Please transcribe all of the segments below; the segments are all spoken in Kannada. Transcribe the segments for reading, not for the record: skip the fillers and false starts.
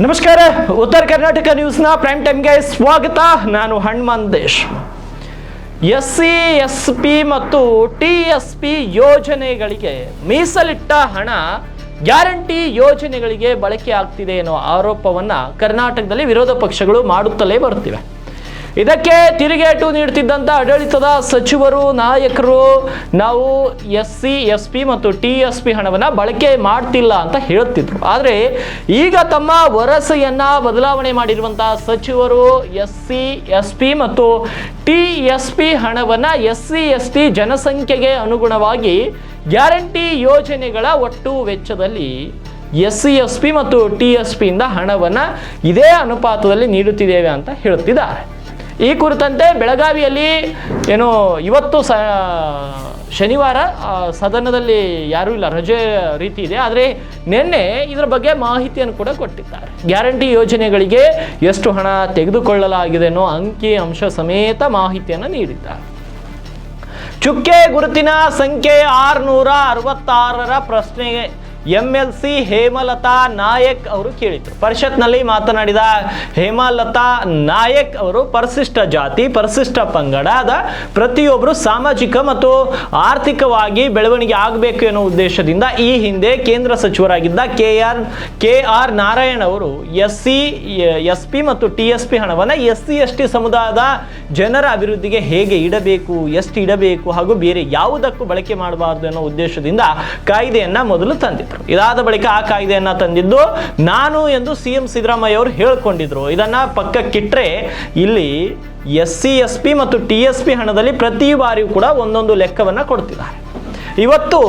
ನಮಸ್ಕಾರ. ಉತ್ತರ ಕರ್ನಾಟಕ ನ್ಯೂಸ್ನ ಪ್ರೈಮ್ ಟೈಮ್ಗೆ ಸ್ವಾಗತ. ನಾನು ಹನುಮಂತೇಶ್. SC, SP ಮತ್ತು TSP ಯೋಜನೆಗಳಿಗೆ ಮೀಸಲಿಟ್ಟ ಹಣ ಗ್ಯಾರಂಟಿ ಯೋಜನೆಗಳಿಗೆ ಬಳಕೆ ಆಗ್ತಿದೆ ಎನ್ನುವ ಆರೋಪವನ್ನ ಕರ್ನಾಟಕದಲ್ಲಿ ವಿರೋಧ ಪಕ್ಷಗಳು ಮಾಡುತ್ತಲೇ ಬರುತ್ತಿವೆ. ಇದಕ್ಕೆ ತಿರುಗೇಟು ನೀಡುತ್ತಿದ್ದಂಥ ಆಡಳಿತದ ಸಚಿವರು, ನಾಯಕರು ನಾವು SC, SP ಮತ್ತು TSP ಹಣವನ್ನು ಬಳಕೆ ಮಾಡ್ತಿಲ್ಲ ಅಂತ ಹೇಳುತ್ತಿದ್ರು. ಆದರೆ ಈಗ ತಮ್ಮ ವರಸೆಯನ್ನ ಬದಲಾವಣೆ ಮಾಡಿರುವಂತಹ ಸಚಿವರು SC, SP ಮತ್ತು TSP ಹಣವನ್ನು SC, ST ಜನಸಂಖ್ಯೆಗೆ ಅನುಗುಣವಾಗಿ ಗ್ಯಾರಂಟಿ ಯೋಜನೆಗಳ ಒಟ್ಟು ವೆಚ್ಚದಲ್ಲಿ SC, SP ಮತ್ತು TSP ಇಂದ ಹಣವನ್ನು ಇದೇ ಅನುಪಾತದಲ್ಲಿ ನೀಡುತ್ತಿದ್ದೇವೆ ಅಂತ ಹೇಳುತ್ತಿದ್ದಾರೆ. ಈ ಕುರಿತಂತೆ ಬೆಳಗಾವಿಯಲ್ಲಿ ಇವತ್ತು ಶನಿವಾರ ಸದನದಲ್ಲಿ ಯಾರೂ ಇಲ್ಲ, ರಜೆ ರೀತಿ ಇದೆ. ಆದರೆ ನಿನ್ನೆ ಇದರ ಬಗ್ಗೆ ಮಾಹಿತಿಯನ್ನು ಕೂಡ ಕೊಟ್ಟಿದ್ದಾರೆ. ಗ್ಯಾರಂಟಿ ಯೋಜನೆಗಳಿಗೆ ಎಷ್ಟು ಹಣ ತೆಗೆದುಕೊಳ್ಳಲಾಗಿದೆ ಅನ್ನೋ ಅಂಕಿ ಅಂಶ ಸಮೇತ ಮಾಹಿತಿಯನ್ನು ನೀಡಿದ್ದಾರೆ. ಚುಕ್ಕೆ ಗುರುತಿನ ಸಂಖ್ಯೆ 666ರ ಪ್ರಶ್ನೆಗೆ MLC ಹೇಮಲತಾ ನಾಯಕ್ ಅವರು ಕೇಳಿದರು. ಪರಿಷತ್ನಲ್ಲಿ ಮಾತನಾಡಿದ ಹೇಮಲತಾ ನಾಯಕ್ ಅವರು ಪರಿಶಿಷ್ಟ ಜಾತಿ, ಪರಿಶಿಷ್ಟ ಪಂಗಡದ ಪ್ರತಿಯೊಬ್ಬರು ಸಾಮಾಜಿಕ ಮತ್ತು ಆರ್ಥಿಕವಾಗಿ ಬೆಳವಣಿಗೆ ಆಗಬೇಕು ಎನ್ನುವ ಉದ್ದೇಶದಿಂದ ಈ ಹಿಂದೆ ಕೇಂದ್ರ ಸಚಿವರಾಗಿದ್ದ KR ನಾರಾಯಣ್ ಅವರು SC, SP ಮತ್ತು TSP ಹಣವನ್ನು SC, ST ಸಮುದಾಯದ ಜನರ ಅಭಿವೃದ್ಧಿಗೆ ಹೇಗೆ ಇಡಬೇಕು, ಎಷ್ಟು ಇಡಬೇಕು ಹಾಗೂ ಬೇರೆ ಯಾವುದಕ್ಕೂ ಬಳಕೆ ಮಾಡಬಾರದು ಅನ್ನೋ ಉದ್ದೇಶದಿಂದ ಕಾಯ್ದೆಯನ್ನ ಮೊದಲು ತಂದಿದ್ರು. ಇದಾದ ಬಳಿಕ ಆ ಕಾಯ್ದೆಯನ್ನ ತಂದಿದ್ದು ನಾನು ಎಂದು CM ಸಿದ್ದರಾಮಯ್ಯ ಅವರು ಹೇಳಿಕೊಂಡಿದ್ರು. ಇದನ್ನ ಪಕ್ಕಕ್ಕಿಟ್ರೆ ಇಲ್ಲಿ SC, SP ಮತ್ತು TSP ಹಣದಲ್ಲಿ ಪ್ರತಿ ಬಾರಿಯೂ ಕೂಡ ಒಂದೊಂದು ಲೆಕ್ಕವನ್ನ ಕೊಡ್ತಿದ್ದಾರೆ. ಇವತ್ತು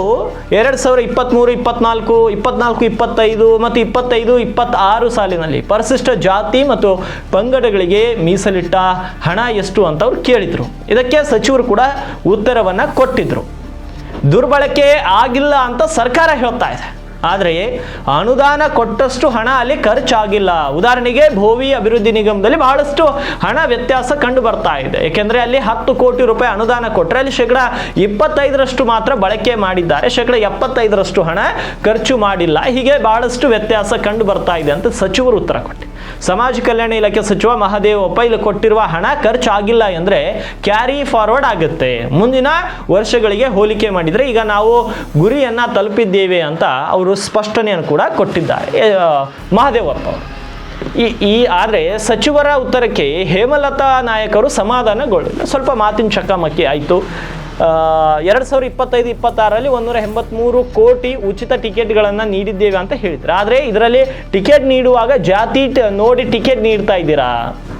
2023, 24, 25 ಮತ್ತು 25-26 ಸಾಲಿನಲ್ಲಿ ಪರಿಶಿಷ್ಟ ಜಾತಿ ಮತ್ತು ಪಂಗಡಗಳಿಗೆ ಮೀಸಲಿಟ್ಟ ಹಣ ಎಷ್ಟು ಅಂತ ಅವ್ರು ಕೇಳಿದ್ರು. ಇದಕ್ಕೆ ಸಚಿವರು ಕೂಡ ಉತ್ತರವನ್ನ ಕೊಟ್ಟಿದ್ರು. ದುರ್ಬಳಕೆ ಆಗಿಲ್ಲ ಅಂತ ಸರ್ಕಾರ ಹೇಳ್ತಾ ಇದೆ. ಆದರೆ ಅನುದಾನ ಕೊಟ್ಟಷ್ಟು ಹಣ ಅಲ್ಲಿ ಖರ್ಚಾಗಿಲ್ಲ. ಉದಾಹರಣೆಗೆ ಭೋವಿ ಅಭಿವೃದ್ಧಿ ನಿಗಮದಲ್ಲಿ ಬಹಳಷ್ಟು ಹಣ ವ್ಯತ್ಯಾಸ ಕಂಡು ಬರ್ತಾ ಇದೆ. ಏಕೆಂದರೆ ಅಲ್ಲಿ 10 ಕೋಟಿ ರೂಪಾಯಿ ಅನುದಾನ ಕೊಟ್ಟರೆ ಅಲ್ಲಿ 25% ಮಾತ್ರ ಬಳಕೆ ಮಾಡಿದ್ದಾರೆ, 75% ಹಣ ಖರ್ಚು ಮಾಡಿಲ್ಲ. ಹೀಗೆ ಬಹಳಷ್ಟು ವ್ಯತ್ಯಾಸ ಕಂಡು ಬರ್ತಾ ಇದೆ ಅಂತ ಸಚಿವರು ಉತ್ತರ ಕೊಟ್ಟರು. ಸಮಾಜ ಕಲ್ಯಾಣ ಇಲಾಖೆ ಸಚಿವ ಮಹದೇವಪ್ಪ ಇಲ್ಲಿ ಕೊಟ್ಟಿರುವ ಹಣ ಖರ್ಚಾಗಿಲ್ಲ ಅಂದರೆ ಕ್ಯಾರಿ ಫಾರ್ವರ್ಡ್ ಆಗುತ್ತೆ, ಮುಂದಿನ ವರ್ಷಗಳಿಗೆ ಹೋಲಿಕೆ ಮಾಡಿದರೆ ಈಗ ನಾವು ಗುರಿಯನ್ನ ತಲುಪಿದ್ದೇವೆ ಅಂತ ಅವರು ಸ್ಪಷ್ಟನೆಯನ್ನು ಕೂಡ ಕೊಟ್ಟಿದ್ದಾರೆ ಮಹದೇವಪ್ಪ ಅವರು. ಆದರೆ ಸಚಿವರ ಉತ್ತರಕ್ಕೆ ಹೇಮಲತಾ ನಾಯಕರು ಸಮಾಧಾನಗೊಳ್ಳಿಲ್ಲ. ಸ್ವಲ್ಪ ಮಾತಿನ ಚಕಮಕಿ ಆಯಿತು. 2025-26ರಲ್ಲಿ 183 ಕೋಟಿ ಉಚಿತ ಟಿಕೆಟ್ಗಳನ್ನು ನೀಡಿದ್ದೇವೆ ಅಂತ ಹೇಳಿದ್ರು. ಆದರೆ ಇದರಲ್ಲಿ ಟಿಕೆಟ್ ನೀಡುವಾಗ ಜಾತಿ ನೋಡಿ ಟಿಕೆಟ್ ನೀಡ್ತಾ ಇದ್ದೀರಾ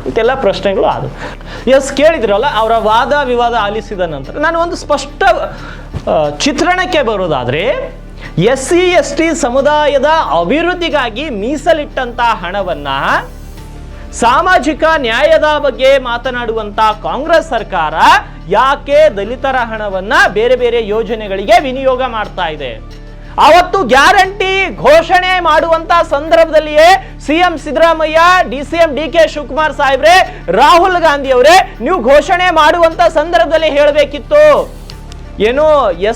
ಇದೆಲ್ಲ ಪ್ರಶ್ನೆಗಳು ಆದವು. ಕೇಳಿದ್ರಲ್ಲ, ಅವರ ವಾದ ವಿವಾದ ಆಲಿಸಿದ ನಂತರ ನಾನು ಒಂದು ಸ್ಪಷ್ಟ ಚಿತ್ರಣಕ್ಕೆ ಬರೋದಾದರೆ SC, ST ಸಮುದಾಯದ ಅಭಿವೃದ್ಧಿಗಾಗಿ ಮೀಸಲಿಟ್ಟಂತ ಹಣವನ್ನ ಸಾಮಾಜಿಕ ನ್ಯಾಯದ ಬಗ್ಗೆ ಮಾತನಾಡುವಂತ ಕಾಂಗ್ರೆಸ್ ಸರ್ಕಾರ ಯಾಕೆ ದಲಿತರ ಹಣವನ್ನ ಬೇರೆ ಬೇರೆ ಯೋಜನೆಗಳಿಗೆ ವಿನಿಯೋಗ ಮಾಡ್ತಾ ಇದೆ? ಅವತ್ತು ಗ್ಯಾರಂಟಿ ಘೋಷಣೆ ಮಾಡುವಂತ ಸಂದರ್ಭದಲ್ಲಿಯೇ CM Siddaramaiah, DCM DK Shivakumar ಸಾಹೇಬ್ರೆ, ರಾಹುಲ್ ಗಾಂಧಿ ಅವರೇ, ನೀವು ಘೋಷಣೆ ಮಾಡುವಂತ ಸಂದರ್ಭದಲ್ಲಿ ಹೇಳಬೇಕಿತ್ತು ಏನು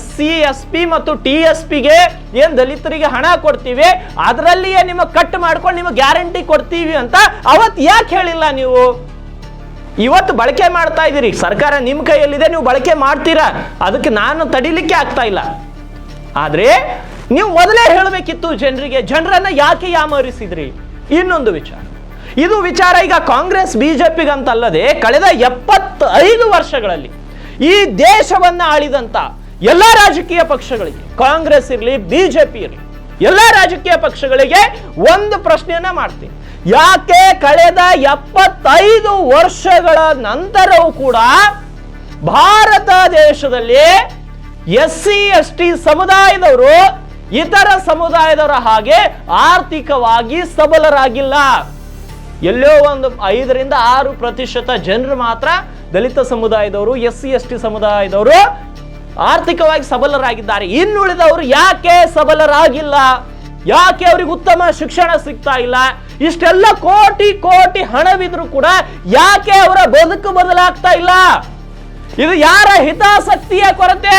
SC, SP ಮತ್ತು TSPಗೆ ಏನ್ ದಲಿತರಿಗೆ ಹಣ ಕೊಡ್ತೀವಿ ಅದರಲ್ಲಿಯೇ ನಿಮ್ಮ ಕಟ್ ಮಾಡ್ಕೊಂಡು ನಿಮಗೆ ಗ್ಯಾರಂಟಿ ಕೊಡ್ತೀವಿ ಅಂತ ಅವತ್ತು ಯಾಕೆ ಹೇಳಿಲ್ಲ ನೀವು? ಇವತ್ತು ಬಳಕೆ ಮಾಡ್ತಾ ಇದ್ದೀರಿ, ಸರ್ಕಾರ ನಿಮ್ಮ ಕೈಯಲ್ಲಿದೆ, ನೀವು ಬಳಕೆ ಮಾಡ್ತೀರಾ, ಅದಕ್ಕೆ ನಾನು ತಡಿಲಿಕ್ಕೆ ಆಗ್ತಾ ಇಲ್ಲ. ಆದ್ರೆ ನೀವು ಮೊದಲೇ ಹೇಳಬೇಕಿತ್ತು ಜನರಿಗೆ. ಜನರನ್ನ ಯಾಕೆ ಯಾಮರಿಸಿದ್ರಿ? ಇನ್ನೊಂದು ಇದು ವಿಚಾರ ಈಗ ಕಾಂಗ್ರೆಸ್ BJPಗಂತಲ್ಲದೆ ಕಳೆದ 75 ವರ್ಷಗಳಲ್ಲಿ ಈ ದೇಶವನ್ನ ಆಳಿದಂತ ಎಲ್ಲಾ ರಾಜಕೀಯ ಪಕ್ಷಗಳಿಗೆ, ಕಾಂಗ್ರೆಸ್ ಇರಲಿ BJP ಇರಲಿ, ಎಲ್ಲಾ ರಾಜಕೀಯ ಪಕ್ಷಗಳಿಗೆ ಒಂದು ಪ್ರಶ್ನೆಯನ್ನ ಮಾಡ್ತೀನಿ. ಯಾಕೆ ಕಳೆದ 75 ವರ್ಷಗಳ ನಂತರವೂ ಕೂಡ ಭಾರತ ದೇಶದಲ್ಲಿ SC, ST ಸಮುದಾಯದವರು ಇತರ ಸಮುದಾಯದವರ ಹಾಗೆ ಆರ್ಥಿಕವಾಗಿ ಸಬಲರಾಗಿಲ್ಲ? ಎಲ್ಲೋ ಒಂದು 5-6% ಜನರು ಮಾತ್ರ ದಲಿತ ಸಮುದಾಯದವರು, SC, ST ಸಮುದಾಯದವರು ಆರ್ಥಿಕವಾಗಿ ಸಬಲರಾಗಿದ್ದಾರೆ. ಇನ್ನುಳಿದವರು ಯಾಕೆ ಸಬಲರಾಗಿಲ್ಲ? ಯಾಕೆ ಅವರಿಗೆ ಉತ್ತಮ ಶಿಕ್ಷಣ ಸಿಗ್ತಾ ಇಲ್ಲ? ಇಷ್ಟೆಲ್ಲ ಕೋಟಿ ಕೋಟಿ ಹಣವಿದ್ರು ಕೂಡ ಯಾಕೆ ಅವರ ಬದುಕು ಬದಲಾಗ್ತಾ ಇಲ್ಲ? ಇದು ಯಾರ ಹಿತಾಸಕ್ತಿಯ ಕೊರತೆ?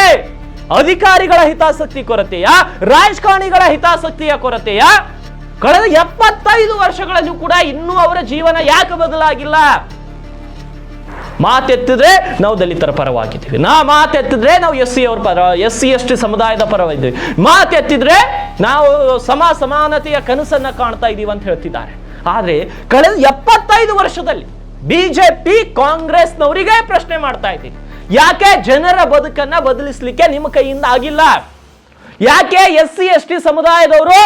ಅಧಿಕಾರಿಗಳ ಹಿತಾಸಕ್ತಿ ಕೊರತೆಯ, ರಾಜಕಾರಣಿಗಳ ಹಿತಾಸಕ್ತಿಯ ಕೊರತೆಯ, ಕಳೆದ 75 ವರ್ಷಗಳಲ್ಲೂ ಕೂಡ ಇನ್ನೂ ಅವರ ಜೀವನ ಯಾಕೆ ಬದಲಾಗಿಲ್ಲ? ಮಾತೆತ್ತಿದ್ರೆ ನಾವು ದಲಿತರ ಪರವಾಗಿದ್ದೀವಿ, ಮಾತೆತ್ತಿದ್ರೆ ನಾವು SC ST ಸಮುದಾಯದ ಪರವಾಗಿದ್ದೀವಿ, ಮಾತೆತ್ತಿದ್ರೆ ನಾವು ಸಮಾನತೆಯ ಕನಸನ್ನ ಕಾಣ್ತಾ ಇದ್ದೀವಿ ಅಂತ ಹೇಳ್ತಿದ್ದಾರೆ. ಆದ್ರೆ ಕಳೆದ 75 ವರ್ಷದಲ್ಲಿ ಬಿಜೆಪಿ ಕಾಂಗ್ರೆಸ್ನವರಿಗೆ ಪ್ರಶ್ನೆ ಮಾಡ್ತಾ ಇದ್ದೀನಿ, ಯಾಕೆ ಜನರ ಬದುಕನ್ನ ಬದಲಿಸಲಿಕ್ಕೆ ನಿಮ್ಮ ಕೈಯಿಂದ ಆಗಿಲ್ಲ? ಯಾಕೆ SC ST ಸಮುದಾಯದವರು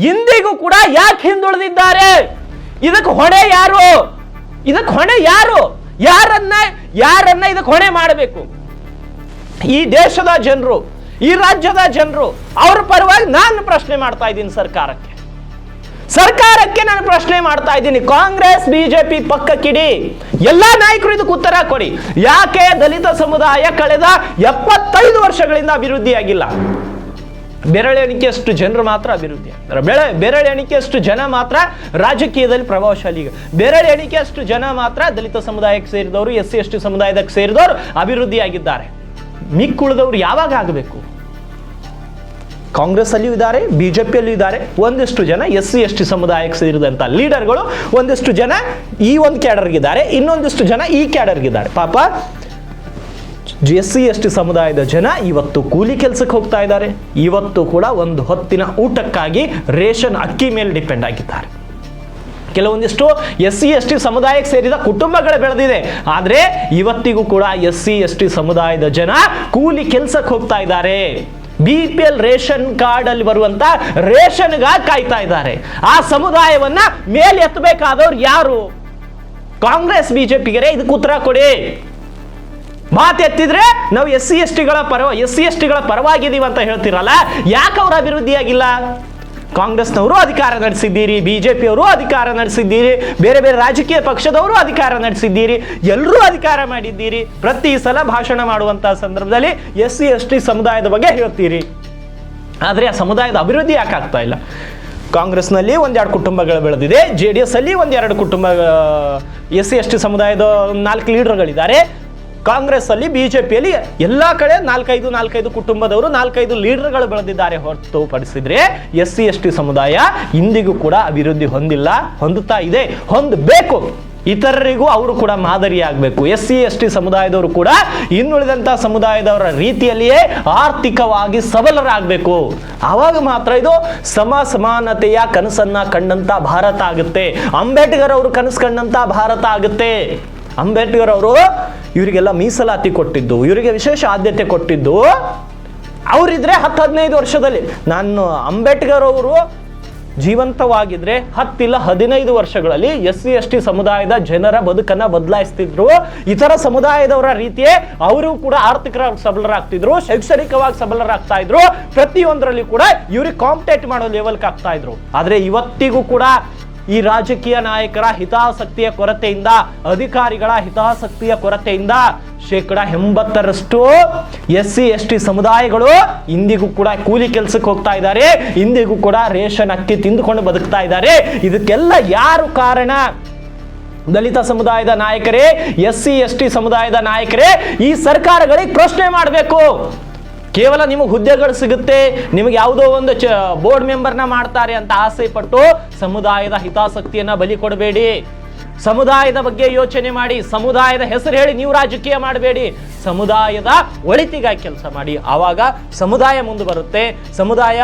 ಇಂದಿಗೂ ಕೂಡ ಯಾಕೆ ಹಿಂದುಳಿದಿದ್ದಾರೆ? ಇದಕ್ಕೆ ಹೊಣೆ ಯಾರು? ಯಾರನ್ನ ಇದಕ್ಕೆ ಹೊಣೆ ಮಾಡಬೇಕು? ಈ ದೇಶದ ಜನರು, ಈ ರಾಜ್ಯದ ಜನರು, ಅವರ ಪರವಾಗಿ ನಾನು ಪ್ರಶ್ನೆ ಮಾಡ್ತಾ ಇದ್ದೀನಿ ಸರ್ಕಾರಕ್ಕೆ ನಾನು ಪ್ರಶ್ನೆ ಮಾಡ್ತಾ ಇದ್ದೀನಿ. ಕಾಂಗ್ರೆಸ್ ಬಿಜೆಪಿ ಪಕ್ಕಕ್ಕಿಡಿ, ಎಲ್ಲಾ ನಾಯಕರು ಇದಕ್ಕೆ ಉತ್ತರ ಕೊಡಿ. ಯಾಕೆ ದಲಿತ ಸಮುದಾಯ ಕಳೆದ 75 ವರ್ಷಗಳಿಂದ ಅಭಿವೃದ್ಧಿಯಾಗಿಲ್ಲ? ಬೆರಳೆಣಿಕೆಯಷ್ಟು ಜನರು ಮಾತ್ರ ಅಭಿವೃದ್ಧಿ ಆಗ್ತಾರೆ, ಬೆರಳೆಣಿಕೆಯಷ್ಟು ಜನ ಮಾತ್ರ ರಾಜಕೀಯದಲ್ಲಿ ಪ್ರಭಾವಶಾಲಿ, ಬೆರಳೆಣಿಕೆಯಷ್ಟು ಜನ ಮಾತ್ರ ದಲಿತ ಸಮುದಾಯಕ್ಕೆ ಸೇರಿದವರು, SC ST ಸಮುದಾಯಕ್ಕೆ ಸೇರಿದವರು ಅಭಿವೃದ್ಧಿಯಾಗಿದ್ದಾರೆ. ಮಿಕ್ಕುಳಿದವರು ಯಾವಾಗ ಆಗಬೇಕು? ಕಾಂಗ್ರೆಸ್ ಅಲ್ಲಿಯೂ ಇದ್ದಾರೆ, ಬಿಜೆಪಿಯಲ್ಲೂ ಇದ್ದಾರೆ ಒಂದಿಷ್ಟು ಜನ SC ST ಸಮುದಾಯಕ್ಕೆ ಸೇರಿದಂತ ಲೀಡರ್ಗಳು, ಒಂದಿಷ್ಟು ಜನ ಈ ಒಂದು ಕ್ಯಾಡರ್ಗಿದ್ದಾರೆ, ಇನ್ನೊಂದಿಷ್ಟು ಜನ ಈ ಕ್ಯಾಡರ್ಗಿದ್ದಾರೆ. ಪಾಪ SC ST ಸಮುದಾಯದ ಜನ ಇವತ್ತು ಕೂಲಿ ಕೆಲಸಕ್ಕೆ ಹೋಗ್ತಾ ಇದ್ದಾರೆ, ಇವತ್ತು ಕೂಡ ಒಂದು ಹೊತ್ತಿನ ಊಟಕ್ಕಾಗಿ ರೇಷನ್ ಅಕ್ಕಿ ಮೇಲೆ ಡಿಪೆಂಡ್ ಆಗಿದ್ದಾರೆ. ಕೆಲವೊಂದಿಷ್ಟು SC ST ಸಮುದಾಯಕ್ಕೆ ಸೇರಿದ ಕುಟುಂಬಗಳು ಬೆಳೆದಿದೆ, ಆದ್ರೆ ಇವತ್ತಿಗೂ ಕೂಡ SC ST ಸಮುದಾಯದ ಜನ ಕೂಲಿ ಕೆಲಸಕ್ಕೆ ಹೋಗ್ತಾ ಇದ್ದಾರೆ. BPL ರೇಷನ್ ಕಾರ್ಡ್ ಅಲ್ಲಿ ಬರುವಂತ ರೇಷನ್ಗಾಗಿ ಕಾಯ್ತಾ ಇದ್ದಾರೆ. ಆ ಸಮುದಾಯವನ್ನ ಮೇಲೆ ಎತ್ತಬೇಕಾದವ್ರು ಯಾರು? ಕಾಂಗ್ರೆಸ್ ಬಿಜೆಪಿಗರೇ ಇದಕ್ಕೆ ಉತ್ತರ ಕೊಡಿ. ಮಾತೆತ್ತಿದ್ರೆ ನಾವು SC ST ಗಳ ಪರವಾಗಿದ್ದೀವಿ ಅಂತ ಹೇಳ್ತಿರಲ್ಲ, ಯಾಕೆ ಅವ್ರ ಅಭಿವೃದ್ಧಿಯಾಗಿಲ್ಲ? ಕಾಂಗ್ರೆಸ್ನವರು ಅಧಿಕಾರ ನಡೆಸಿದ್ದೀರಿ, ಬಿಜೆಪಿಯವರು ಅಧಿಕಾರ ನಡೆಸಿದ್ದೀರಿ, ಬೇರೆ ಬೇರೆ ರಾಜಕೀಯ ಪಕ್ಷದವರು ಅಧಿಕಾರ ನಡೆಸಿದ್ದೀರಿ, ಎಲ್ಲರೂ ಅಧಿಕಾರ ಮಾಡಿದ್ದೀರಿ. ಪ್ರತಿ ಸಲ ಭಾಷಣ ಮಾಡುವಂತಹ ಸಂದರ್ಭದಲ್ಲಿ SC ST ಸಮುದಾಯದ ಬಗ್ಗೆ ಹೇಳ್ತೀರಿ, ಆದ್ರೆ ಆ ಸಮುದಾಯದ ಅಭಿವೃದ್ಧಿ ಯಾಕೆ ಆಗ್ತಾ ಇಲ್ಲ? ಕಾಂಗ್ರೆಸ್ನಲ್ಲಿ 1-2 ಕುಟುಂಬಗಳು ಬೆಳೆದಿದೆ, JDS ಅಲ್ಲಿ 1-2 ಕುಟುಂಬ SC ST ಸಮುದಾಯದ 4 ಲೀಡರ್ಗಳಿದ್ದಾರೆ. ಕಾಂಗ್ರೆಸ್ ಅಲ್ಲಿ ಬಿಜೆಪಿಯಲ್ಲಿ ಎಲ್ಲಾ ಕಡೆ 4-5 ಕುಟುಂಬದವರು 4-5 ಲೀಡರ್ಗಳು ಬೆಳೆದಿದ್ದಾರೆ. ಹೊರತುಪಡಿಸಿದ್ರೆ SC ST ಸಮುದಾಯ ಇಂದಿಗೂ ಕೂಡ ಅಭಿವೃದ್ಧಿ ಹೊಂದುತ್ತಾ ಇದೆ, ಹೊಂದಬೇಕು. ಇತರರಿಗೂ ಅವರು ಕೂಡ ಮಾದರಿಯಾಗಬೇಕು. SC ST ಸಮುದಾಯದವರು ಕೂಡ ಇನ್ನುಳಿದಂತ ಸಮುದಾಯದವರ ರೀತಿಯಲ್ಲಿಯೇ ಆರ್ಥಿಕವಾಗಿ ಸಬಲರಾಗಬೇಕು. ಆವಾಗ ಮಾತ್ರ ಇದು ಸಮಾನತೆಯ ಕನಸನ್ನ ಕಂಡಂತ ಭಾರತ ಆಗುತ್ತೆ. ಅಂಬೇಡ್ಕರ್ ಅವರು ಕನಸು ಕಂಡಂತ ಭಾರತ ಆಗುತ್ತೆ. ಅಂಬೇಡ್ಕರ್ ಅವರು ಇವರಿಗೆಲ್ಲ ಮೀಸಲಾತಿ ಕೊಟ್ಟಿದ್ದು, ಇವರಿಗೆ ವಿಶೇಷ ಆದ್ಯತೆ ಕೊಟ್ಟಿದ್ದು ಅವರಿದ್ರೆ 10-15 ವರ್ಷದಲ್ಲಿ. ನಾನು ಅಂಬೇಡ್ಕರ್ ಅವರು ಜೀವಂತವಾಗಿದ್ರೆ 10-15 ವರ್ಷಗಳಲ್ಲಿ SC ST ಸಮುದಾಯದ ಜನರ ಬದುಕನ್ನ ಬದಲಾಯಿಸ್ತಿದ್ರು. ಇತರ ಸಮುದಾಯದವರ ರೀತಿಯೇ ಅವರು ಕೂಡ ಆರ್ಥಿಕವಾಗಿ ಸಬಲರಾಗ್ತಿದ್ರು, ಶೈಕ್ಷಣಿಕವಾಗಿ ಸಬಲರಾಗ್ತಾ ಇದ್ರು. ಪ್ರತಿಯೊಂದರಲ್ಲಿ ಕೂಡ ಇವ್ರಿಗೆ ಕಾಂಪಿಟೇಟ್ ಮಾಡೋ ಲೆವೆಲ್ಗೆ ಆಗ್ತಾ ಇದ್ರು. ಆದ್ರೆ ಇವತ್ತಿಗೂ ಕೂಡ ಈ ರಾಜಕೀಯ ನಾಯಕರ ಹಿತಾಸಕ್ತಿಯ ಕೊರತೆಯಿಂದ, ಅಧಿಕಾರಿಗಳ ಹಿತಾಸಕ್ತಿಯ ಕೊರತೆಯಿಂದ 80% SC ST ಸಮುದಾಯಗಳು ಇಂದಿಗೂ ಕೂಡ ಕೂಲಿ ಕೆಲಸಕ್ಕೆ ಹೋಗ್ತಾ ಇದ್ದಾರೆ, ಇಂದಿಗೂ ಕೂಡ ರೇಷನ್ ಅಕ್ಕಿ ತಿಂದುಕೊಂಡು ಬದುಕ್ತಾ ಇದ್ದಾರೆ. ಇದಕ್ಕೆಲ್ಲ ಯಾರು ಕಾರಣ? ದಲಿತ ಸಮುದಾಯದ ನಾಯಕರೇ, SC ST ಸಮುದಾಯದ ನಾಯಕರೇ ಈ ಸರ್ಕಾರಗಳಿಗೆ ಪ್ರಶ್ನೆ ಮಾಡಬೇಕು. ಕೇವಲ ನಿಮಗೆ ಹುದ್ದೆಗಳು ಸಿಗುತ್ತೆ, ನಿಮಗೆ ಯಾವುದೋ ಒಂದು ಬೋರ್ಡ್ ಮೆಂಬರ್ನ ಮಾಡ್ತಾರೆ ಅಂತ ಆಸೆ ಪಟ್ಟು ಸಮುದಾಯದ ಹಿತಾಸಕ್ತಿಯನ್ನ ಬಲಿ ಕೊಡಬೇಡಿ. ಸಮುದಾಯದ ಬಗ್ಗೆ ಯೋಚನೆ ಮಾಡಿ, ಸಮುದಾಯದ ಹೆಸರು ಹೇಳಿ ನೀವು ರಾಜಕೀಯ ಮಾಡಬೇಡಿ. ಸಮುದಾಯದ ಒಳಿತಿಗಾಗಿ ಕೆಲಸ ಮಾಡಿ, ಆವಾಗ ಸಮುದಾಯ ಮುಂದೆ ಬರುತ್ತೆ. ಸಮುದಾಯ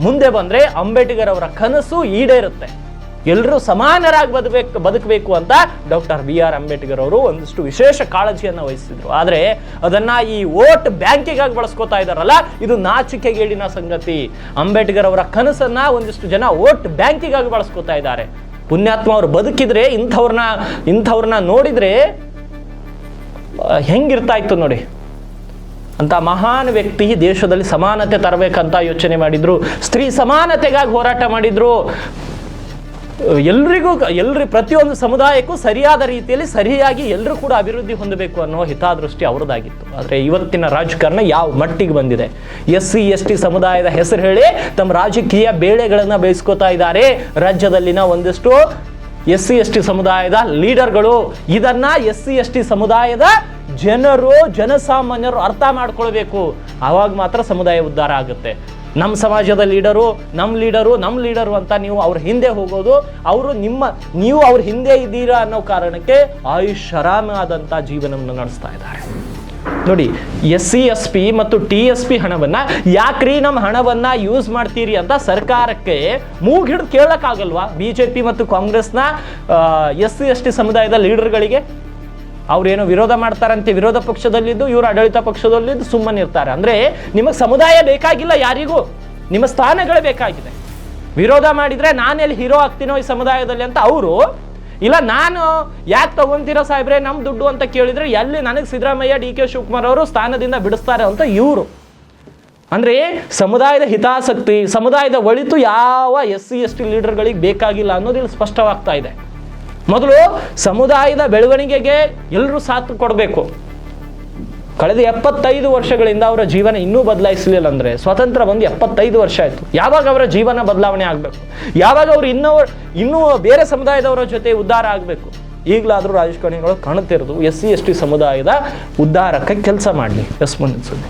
ಮುಂದೆ ಬಂದ್ರೆ ಅಂಬೇಡ್ಕರ್ ಅವರ ಕನಸು ಈಡೇರುತ್ತೆ. ಎಲ್ಲರೂ ಸಮಾನರಾಗಿ ಬದುಕಬೇಕು ಅಂತ ಡಾಕ್ಟರ್ BR ಅಂಬೇಡ್ಕರ್ ಅವರು ಒಂದಿಷ್ಟು ವಿಶೇಷ ಕಾಳಜಿಯನ್ನು ವಹಿಸಿದ್ರು. ಆದ್ರೆ ಅದನ್ನ ಈ ವೋಟ್ ಬ್ಯಾಂಕಿಗಾಗಿ ಬಳಸ್ಕೋತಾ ಇದಾರಲ್ಲ, ಇದು ನಾಚಿಕೆಗೇಡಿನ ಸಂಗತಿ. ಅಂಬೇಡ್ಕರ್ ಅವರ ಕನಸನ್ನ ಒಂದಿಷ್ಟು ಜನ ವೋಟ್ ಬ್ಯಾಂಕಿಗಾಗಿ ಬಳಸ್ಕೋತಾ ಇದ್ದಾರೆ. ಪುಣ್ಯಾತ್ಮ ಅವರು ಬದುಕಿದ್ರೆ ಇಂಥವ್ರನ್ನ ನೋಡಿದ್ರೆ ಹೆಂಗಿರ್ತಾ ಇತ್ತು ನೋಡಿ. ಅಂತ ಮಹಾನ್ ವ್ಯಕ್ತಿ ದೇಶದಲ್ಲಿ ಸಮಾನತೆ ತರಬೇಕಂತ ಯೋಚನೆ ಮಾಡಿದ್ರು, ಸ್ತ್ರೀ ಸಮಾನತೆಗಾಗಿ ಹೋರಾಟ ಮಾಡಿದ್ರು. ಪ್ರತಿಯೊಂದು ಸಮುದಾಯಕ್ಕೂ ಸರಿಯಾದ ರೀತಿಯಲ್ಲಿ ಸರಿಯಾಗಿ ಎಲ್ಲರೂ ಕೂಡ ಅಭಿವೃದ್ಧಿ ಹೊಂದಬೇಕು ಅನ್ನೋ ಹಿತಾದೃಷ್ಟಿ ಅವರದಾಗಿತ್ತು. ಆದರೆ ಇವತ್ತಿನ ರಾಜಕಾರಣ ಯಾವ ಮಟ್ಟಿಗೆ ಬಂದಿದೆ? SC ST ಸಮುದಾಯದ ಹೆಸರು ಹೇಳಿ ತಮ್ಮ ರಾಜಕೀಯ ಬೇಳೆಗಳನ್ನ ಬೇಯಿಸ್ಕೋತಾ ಇದ್ದಾರೆ. ರಾಜ್ಯದಲ್ಲಿನ ಒಂದಿಷ್ಟು SC ST ಸಮುದಾಯದ ಲೀಡರ್ಗಳು ಇದನ್ನ SC ST ಸಮುದಾಯದ ಜನಸಾಮಾನ್ಯರು ಅರ್ಥ ಮಾಡ್ಕೊಳ್ಬೇಕು. ಆವಾಗ ಮಾತ್ರ ಸಮುದಾಯ ಉದ್ಧಾರ ಆಗುತ್ತೆ. ನಮ್ಮ ಸಮಾಜದ ಲೀಡರು ನಮ್ಮ ಲೀಡರು ಅಂತ ನೀವು ಅವ್ರ ಹಿಂದೆ ಹೋಗೋದು, ನೀವು ಅವ್ರ ಹಿಂದೆ ಇದ್ದೀರಾ ಅನ್ನೋ ಕಾರಣಕ್ಕೆ ಆಯುಷಾರಾಮಾದಂಥ ಜೀವನವನ್ನು ನಡೆಸ್ತಾ ಇದ್ದಾರೆ. ನೋಡಿ, SC SP ಮತ್ತು TSP ಹಣವನ್ನ ಯಾಕ್ರಿ ನಮ್ಮ ಹಣವನ್ನ ಯೂಸ್ ಮಾಡ್ತೀರಿ ಅಂತ ಸರ್ಕಾರಕ್ಕೆ ಮೂಗಿಡಿದು ಕೇಳಕ್ಕಾಗಲ್ವಾ? BJP ಮತ್ತು ಕಾಂಗ್ರೆಸ್ನ SC ST ಸಮುದಾಯದ ಲೀಡರ್ಗಳಿಗೆ ಅವ್ರೇನೋ ವಿರೋಧ ಮಾಡ್ತಾರಂತೆ, ವಿರೋಧ ಪಕ್ಷದಲ್ಲಿದ್ದು ಇವರು ಆಡಳಿತ ಪಕ್ಷದಲ್ಲಿದ್ದು ಸುಮ್ಮನೆ ಇರ್ತಾರೆ. ಅಂದ್ರೆ ನಿಮಗೆ ಸಮುದಾಯ ಬೇಕಾಗಿಲ್ಲ, ಯಾರಿಗೂ ನಿಮ್ಮ ಸ್ಥಾನಗಳು ಬೇಕಾಗಿದೆ. ವಿರೋಧ ಮಾಡಿದ್ರೆ ನಾನೆಲ್ಲಿ ಹೀರೋ ಆಗ್ತೀನೋ ಈ ಸಮುದಾಯದಲ್ಲಿ ಅಂತ ಅವರು, ಇಲ್ಲ ನಾನು ಯಾಕೆ ತಗೊಂತೀರೋ ಸಾಹೇಬ್ರೆ ನಮ್ಮ ದುಡ್ಡು ಅಂತ ಕೇಳಿದ್ರೆ ಎಲ್ಲಿ ನನಗೆ ಸಿದ್ದರಾಮಯ್ಯ DK ಶಿವಕುಮಾರ್ ಅವರು ಸ್ಥಾನದಿಂದ ಬಿಡಿಸ್ತಾರೆ ಅಂತ ಇವರು. ಅಂದ್ರೆ ಸಮುದಾಯದ ಹಿತಾಸಕ್ತಿ, ಸಮುದಾಯದ ಒಳಿತು ಯಾವ SC ST ಲೀಡರ್ಗಳಿಗೆ ಬೇಕಾಗಿಲ್ಲ ಅನ್ನೋದು ಇಲ್ಲಿ ಸ್ಪಷ್ಟವಾಗ್ತಾ ಇದೆ. ಮೊದಲು ಸಮುದಾಯದ ಬೆಳವಣಿಗೆಗೆ ಎಲ್ಲರೂ ಸಾಥ್ ಕೊಡಬೇಕು. ಕಳೆದ 75 ವರ್ಷಗಳಿಂದ ಅವರ ಜೀವನ ಇನ್ನೂ ಬದಲಾಯಿಸಲಿಲ್ಲ. ಅಂದ್ರೆ ಸ್ವತಂತ್ರ ಬಂದು 75 ವರ್ಷ ಆಯ್ತು. ಯಾವಾಗ ಅವರ ಜೀವನ ಬದಲಾವಣೆ ಆಗಬೇಕು? ಯಾವಾಗ ಅವರು ಇನ್ನೂ ಬೇರೆ ಸಮುದಾಯದವರ ಜೊತೆ ಉದ್ಧಾರ ಆಗಬೇಕು? ಈಗಲಾದರೂ ರಾಜಕಾರಣಿಗಳು ಕಾಣುತ್ತಿರೋದು SC ST ಸಮುದಾಯದ ಉದ್ಧಾರಕ್ಕೆ ಕೆಲಸ ಮಾಡಲಿ. ಮುಂದಿನ ಸುದ್ದಿ.